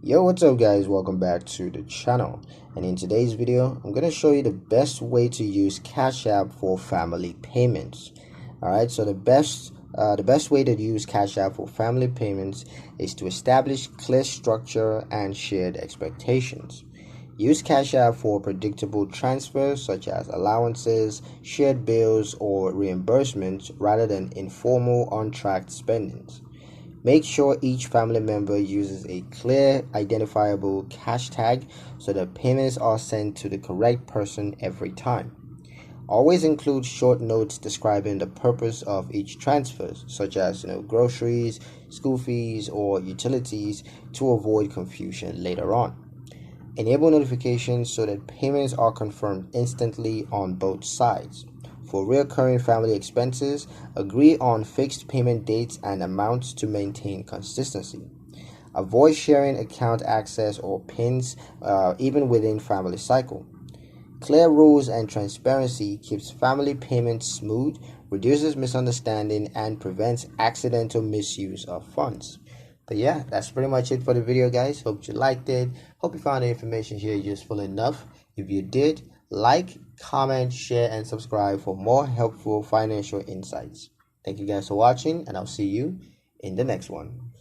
Yo, what's up guys, welcome back to the channel. And in today's video I'm going to show you the best way to use Cash App for family payments. Alright, so the best way to use Cash App for family payments is to establish clear structure and shared expectations. Use Cash App for predictable transfers such as allowances, shared bills, or reimbursements rather than informal untracked spendings. Make sure each family member uses a clear, identifiable cash tag so that payments are sent to the correct person every time. Always include short notes describing the purpose of each transfer, such as groceries, school fees, or utilities, to avoid confusion later on. Enable notifications so that payments are confirmed instantly on both sides. For recurring family expenses, agree on fixed payment dates and amounts to maintain consistency. Avoid sharing account access or PINs even within family cycle. Clear rules and transparency keeps family payments smooth, reduces misunderstanding, and prevents accidental misuse of funds. But yeah, that's pretty much it for the video, guys. Hope you liked it. Hope you found the information here useful enough. If you did, like, comment, share, and subscribe for more helpful financial insights. Thank you guys for watching, and I'll see you in the next one.